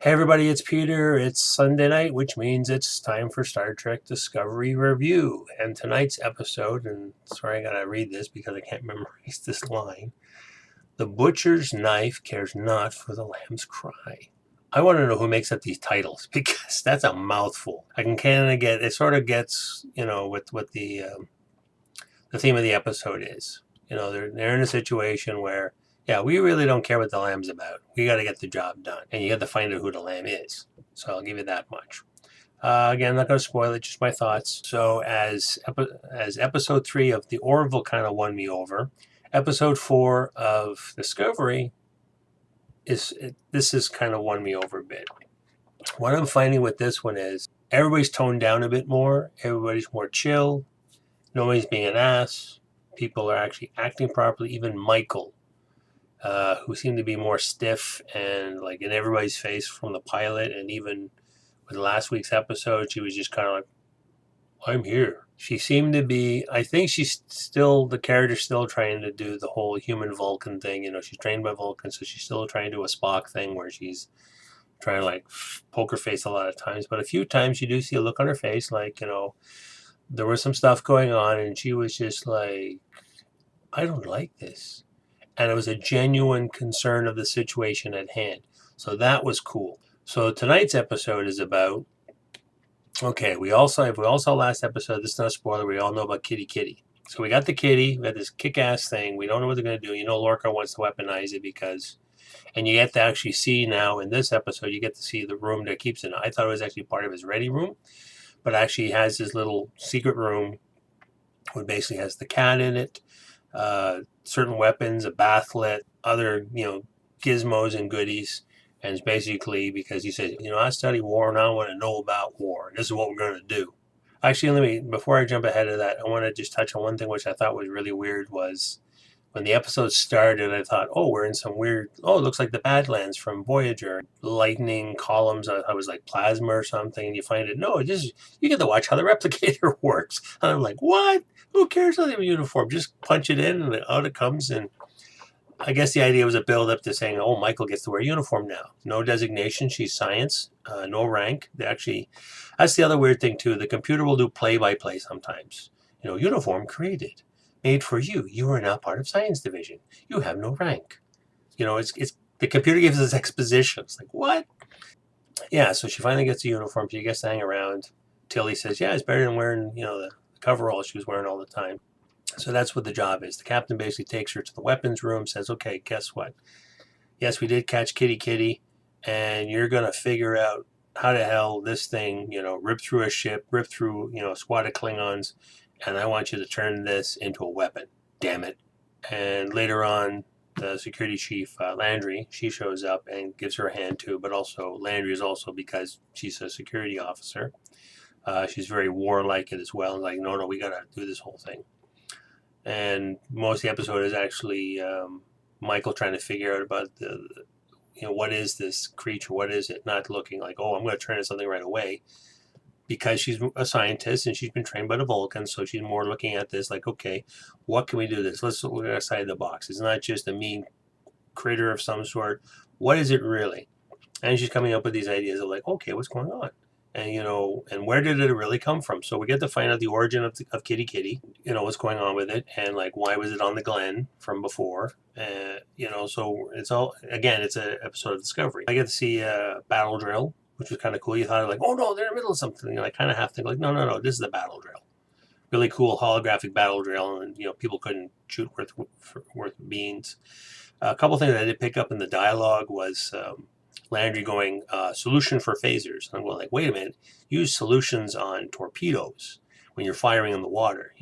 Hey everybody, it's Peter. It's Sunday night, which means it's time for Star Trek Discovery Review. And tonight's episode, and sorry I gotta read this because I can't memorize this line. The butcher's knife cares not for the lamb's cry. I want to know who makes up these titles because that's a mouthful. I can kind of get it. Sort of gets what the theme of the episode is. They're in a situation where, yeah, we really don't care what the lamb's about. We got to get the job done, and you got to find out who the lamb is. So I'll give you that much. Again, I'm not going to spoil it, just my thoughts. So as episode 3 of the Orville kind of won me over, episode 4 of Discovery this is kind of won me over a bit. What I'm finding with this one is everybody's toned down a bit more. Everybody's more chill. Nobody's being an ass. People are actually acting properly. Even Michael, who seemed to be more stiff and like in everybody's face from the pilot, and even with last week's episode, she was just kind of like, I'm here. She seemed to be, I think the character's still trying to do the whole human Vulcan thing. She's trained by Vulcan, so she's still trying to do a Spock thing where she's trying to like poker face a lot of times. But a few times you do see a look on her face like, there was some stuff going on and she was just like, I don't like this. And it was a genuine concern of the situation at hand. So that was cool. So tonight's episode is about, okay, if we all saw last episode, this is not a spoiler, we all know about Kitty Kitty. So we got the kitty, we got this kick-ass thing, we don't know what they're going to do. Lorca wants to weaponize it and you get to actually see now in this episode, you get to see the room that keeps it. I thought it was actually part of his ready room, but actually he has his little secret room, which basically has the cat in it, certain weapons, a bathlet, other, gizmos and goodies. And it's basically because he says, I study war and I want to know about war. And this is what we're going to do. Actually, before I jump ahead of that, I want to just touch on one thing which I thought was really weird was when the episode started, I thought, oh, we're in some weird, it looks like the Badlands from Voyager. Lightning columns, I was like plasma or something. And you find it, no, you get to watch how the replicator works. And I'm like, what? Who cares how they have a uniform? Just punch it in and out it comes. And I guess the idea was a build up to saying, oh, Michael gets to wear a uniform now. No designation. She's science, no rank. That's the other weird thing too. The computer will do play by play sometimes. Uniform created, made for you. You are now part of science division. You have no rank. It's the computer gives us exposition. It's like, what? Yeah. So she finally gets a uniform. She gets to hang around. Tilly says, yeah, it's better than wearing, the coverall she was wearing all the time. So that's what the job is. The captain basically takes her to the weapons room, says, okay, guess what? Yes, we did catch Kitty Kitty, and you're going to figure out how the hell this thing, ripped through a ship, ripped through, a squad of Klingons, and I want you to turn this into a weapon. Damn it. And later on, the security chief, Landry, she shows up and gives her a hand too, but also Landry is also, because she's a security officer, she's very warlike as well, and like, no, we got to do this whole thing. And most of the episode is actually Michael trying to figure out about what is this creature? What is it? Not looking like, oh, I'm going to turn into something right away, because she's a scientist and she's been trained by the Vulcans, so she's more looking at this like, okay, what can we do this? Let's look outside the box. It's not just a mean critter of some sort. What is it really? And she's coming up with these ideas of like, okay, what's going on? And and where did it really come from? So we get to find out the origin of Kitty Kitty, what's going on with it, and like why was it on the Glen from before? So it's all, again, it's an episode of Discovery. I get to see a battle drill, which was kind of cool. You thought like, oh no, they're in the middle of something. I kind of have to think like, no, this is the battle drill. Really cool holographic battle drill, and people couldn't shoot worth beans. A couple things I did pick up in the dialogue was. Landry going, solution for phasers. And I'm going like, wait a minute, use solutions on torpedoes when you're firing in the water.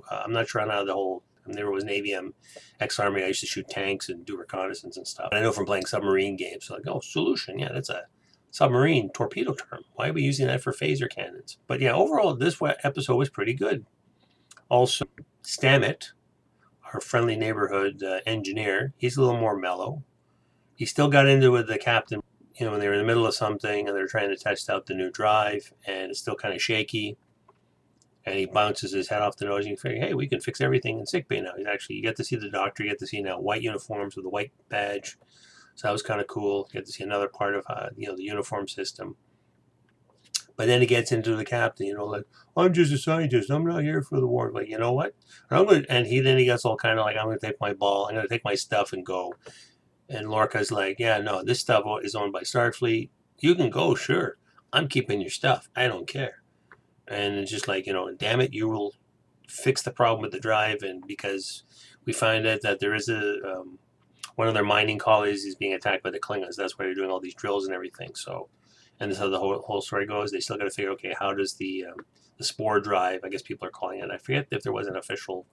I'm not sure how the whole, I never was Navy, I'm ex-Army, I used to shoot tanks and do reconnaissance and stuff. And I know from playing submarine games, so like, oh, solution, yeah, that's a submarine torpedo term. Why are we using that for phaser cannons? But yeah, overall, this episode was pretty good. Also, Stammet, our friendly neighborhood engineer, he's a little more mellow. He still got into it with the captain, when they were in the middle of something and they're trying to test out the new drive and it's still kind of shaky. And he bounces his head off the nose and you figure, hey, we can fix everything in sickbay now. You get to see the doctor, you get to see now white uniforms with a white badge. So that was kind of cool. Get to see another part of the uniform system. But then it gets into the captain, like, I'm just a scientist. I'm not here for the war. Like, you know what? And he gets all kind of like, I'm going to take my ball. I'm going to take my stuff and go. And Lorca's like, yeah, no, this stuff is owned by Starfleet. You can go, sure. I'm keeping your stuff. I don't care. And it's just like, damn it, you will fix the problem with the drive. And because we find out that there is one of their mining colonies is being attacked by the Klingons. That's why they're doing all these drills and everything. So, and this is how the whole story goes. They still got to figure, okay, how does the spore drive? I guess people are calling it. I forget if there was an official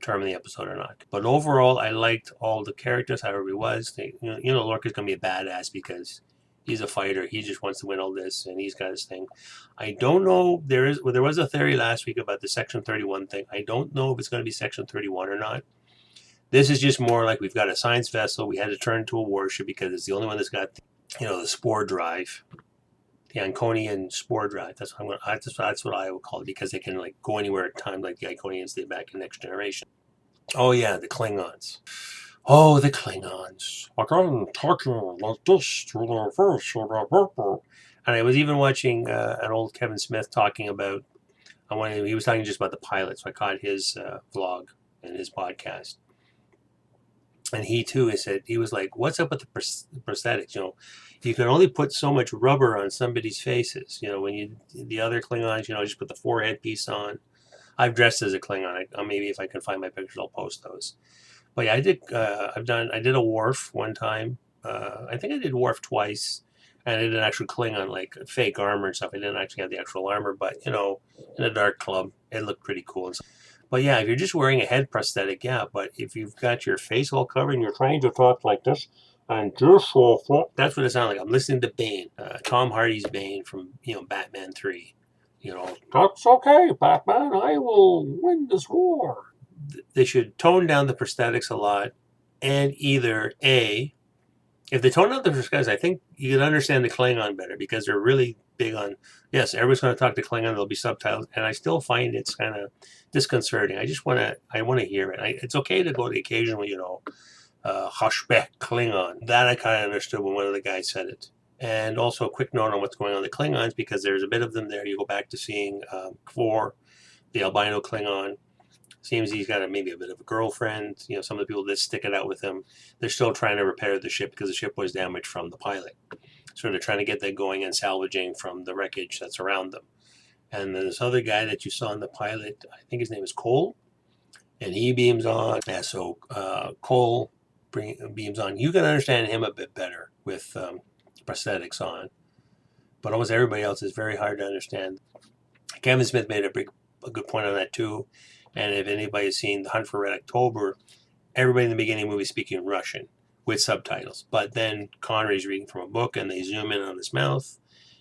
term in the episode or not. But overall, I liked all the characters, however he was. Lorca's gonna be a badass because he's a fighter. He just wants to win all this, and he's got his thing. I don't know. There was a theory last week about the Section 31 thing. I don't know if it's going to be Section 31 or not. This is just more like we've got a science vessel. We had to turn to a warship because it's the only one that's got, the spore drive, the Iconian spore drive. That's what I would call it because they can like go anywhere at time like the Iconians did back in Next Generation. Oh yeah, the Klingons. Oh, the Klingons. Like I'm talking like this to the first. And I was even watching an old Kevin Smith talking about. He was talking just about the pilot, so I caught his vlog and his podcast. And he too, he was like, "What's up with the prosthetics? You can only put so much rubber on somebody's faces. When the other Klingons, just put the forehead piece on. I've dressed as a Klingon. Maybe if I can find my pictures, I'll post those. But yeah, I did. I did a Worf one time. I think I did Worf twice, and I did an actual Klingon like fake armor and stuff. I didn't actually have the actual armor, but in a dark club, it looked pretty cool. But yeah, if you're just wearing a head prosthetic, yeah. But if you've got your face all covered and you're trying to talk like this, and just that's what it sounds like. I'm listening to Bane, Tom Hardy's Bane from Batman 3. That's okay, Batman. I will win this war. They should tone down the prosthetics a lot, and either if they tone down the prosthetics, I think you can understand the Klingon better because they're really big on. Yes, everybody's going to talk to Klingon. There'll be subtitles, and I still find it's kind of disconcerting. I want to hear it. It's okay to go to occasionally, Hushbeck Klingon. That I kind of understood when one of the guys said it. And also a quick note on what's going on with the Klingons because there's a bit of them there. You go back to seeing Kvor, the albino Klingon. Seems he's got maybe a bit of a girlfriend. Some of the people that stick it out with him, they're still trying to repair the ship because the ship was damaged from the pilot. So they're trying to get that going and salvaging from the wreckage that's around them. And then this other guy that you saw in the pilot, I think his name is Cole, and he beams on. Yeah, so Cole beams on. You can understand him a bit better with prosthetics on, but almost everybody else is very hard to understand. Kevin Smith made a good point on that too. And if anybody's seen The Hunt for Red October, everybody in the beginning of the movie is speaking Russian with subtitles. But then Connery's reading from a book and they zoom in on his mouth.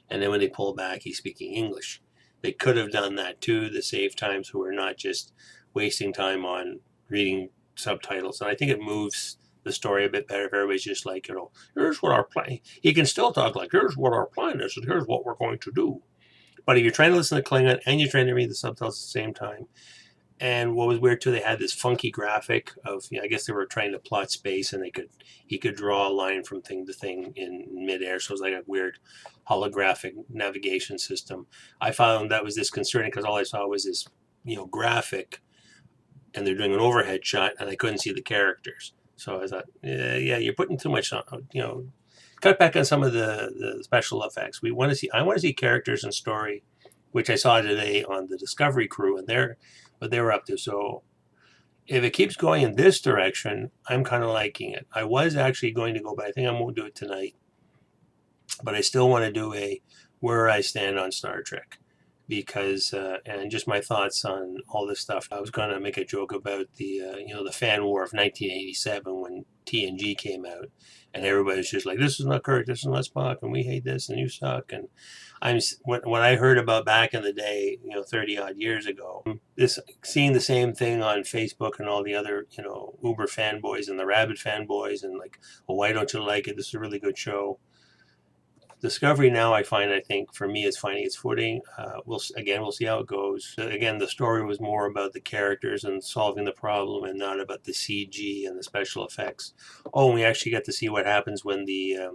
And then when they pull back, he's speaking English. They could have done that too to save time so we're not just wasting time on reading subtitles. And I think it moves the story a bit better if everybody's just like, here's what our plan. He can still talk like, here's what our plan is and here's what we're going to do. But if you're trying to listen to Klingon and you're trying to read the subtitles at the same time, and what was weird too, they had this funky graphic of, I guess they were trying to plot space, and he could draw a line from thing to thing in midair. So it was like a weird holographic navigation system. I found that was disconcerting because all I saw was this, graphic, and they're doing an overhead shot, and I couldn't see the characters. So I thought, yeah, you're putting too much on, cut back on some of the special effects. I want to see characters and story, which I saw today on the Discovery crew, and what they were up to. So if it keeps going in this direction, I'm kind of liking it. I was actually going to go, but I think I won't do it tonight. But I still want to do a where I stand on Star Trek because, and just my thoughts on all this stuff. I was going to make a joke about the fan war of 1987 when TNG came out, and everybody was just like, this is not Kirk, this is not Spock, and we hate this, and you suck. And what I heard about back in the day, 30 odd years ago, seeing the same thing on Facebook and all the other, Uber fanboys and the Rabbit fanboys, and like, well, why don't you like it? This is a really good show. Discovery now, I think for me, is finding its footing. We'll see how it goes. Again, the story was more about the characters and solving the problem, and not about the CG and the special effects. Oh, and we actually get to see what happens when the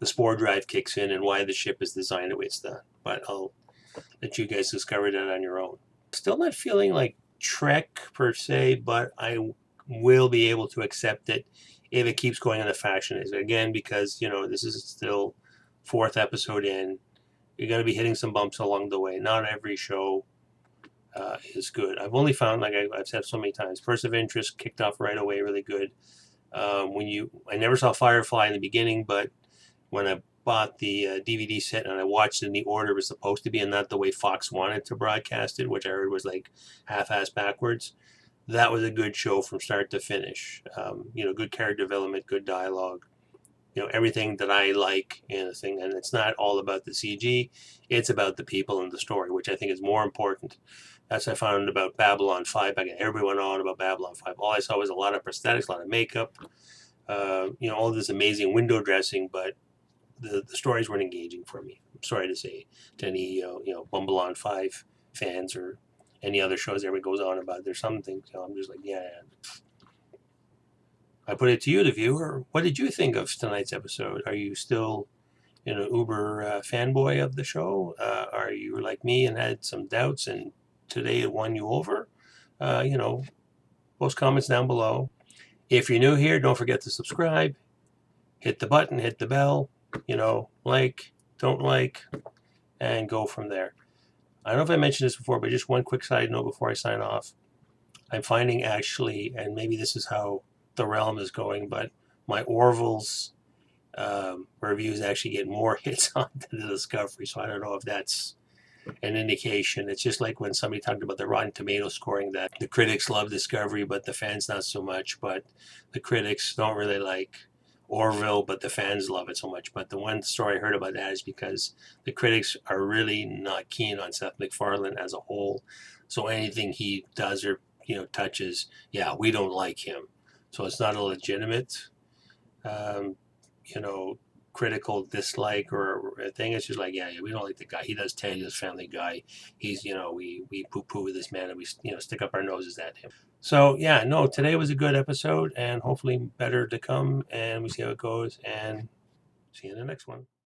spore drive kicks in and why the ship is designed the way it's done. But I'll let you guys discover that on your own. Still not feeling like Trek per se, but I will be able to accept it if it keeps going in the fashion is. Again, because this is still fourth episode in. You're going to be hitting some bumps along the way. Not every show is good. I've only found, like I've said so many times, First of Interest kicked off right away, really good. I never saw Firefly in the beginning, but when I bought the DVD set and I watched it in the order it was supposed to be, and not the way Fox wanted to broadcast it, which I heard was like half-assed backwards, that was a good show from start to finish. Good character development, good dialogue. Everything that I like in a thing, and it's not all about the CG, it's about the people and the story, which I think is more important. That's what I found about Babylon 5. Everybody went on about Babylon 5. All I saw was a lot of prosthetics, a lot of makeup, all this amazing window dressing, but the stories weren't engaging for me. I'm sorry to say to any Bumble on 5 fans or any other shows everybody goes on about. There's some things I'm just like, yeah. I put it to you, the viewer. What did you think of tonight's episode? Are you still uber fanboy of the show? Are you like me and had some doubts and today it won you over? Post comments down below. If you're new here, don't forget to subscribe. Hit the button, hit the bell, like, don't like, and go from there. I don't know if I mentioned this before, but just one quick side note before I sign off. I'm finding actually, and maybe this is how the realm is going, but my Orville's reviews actually get more hits on than the Discovery, so I don't know if that's an indication. It's just like when somebody talked about the Rotten Tomatoes scoring, that the critics love Discovery, but the fans not so much, but the critics don't really like Orville, but the fans love it so much. But the one story I heard about that is because the critics are really not keen on Seth MacFarlane as a whole, so anything he does or touches, we don't like him. So it's not a legitimate, critical dislike or a thing. It's just like, we don't like the guy. He does Ted, he's Family Guy. He's, we poo-poo this man and we, stick up our noses at him. So, today was a good episode and hopefully better to come, and we see how it goes, and see you in the next one.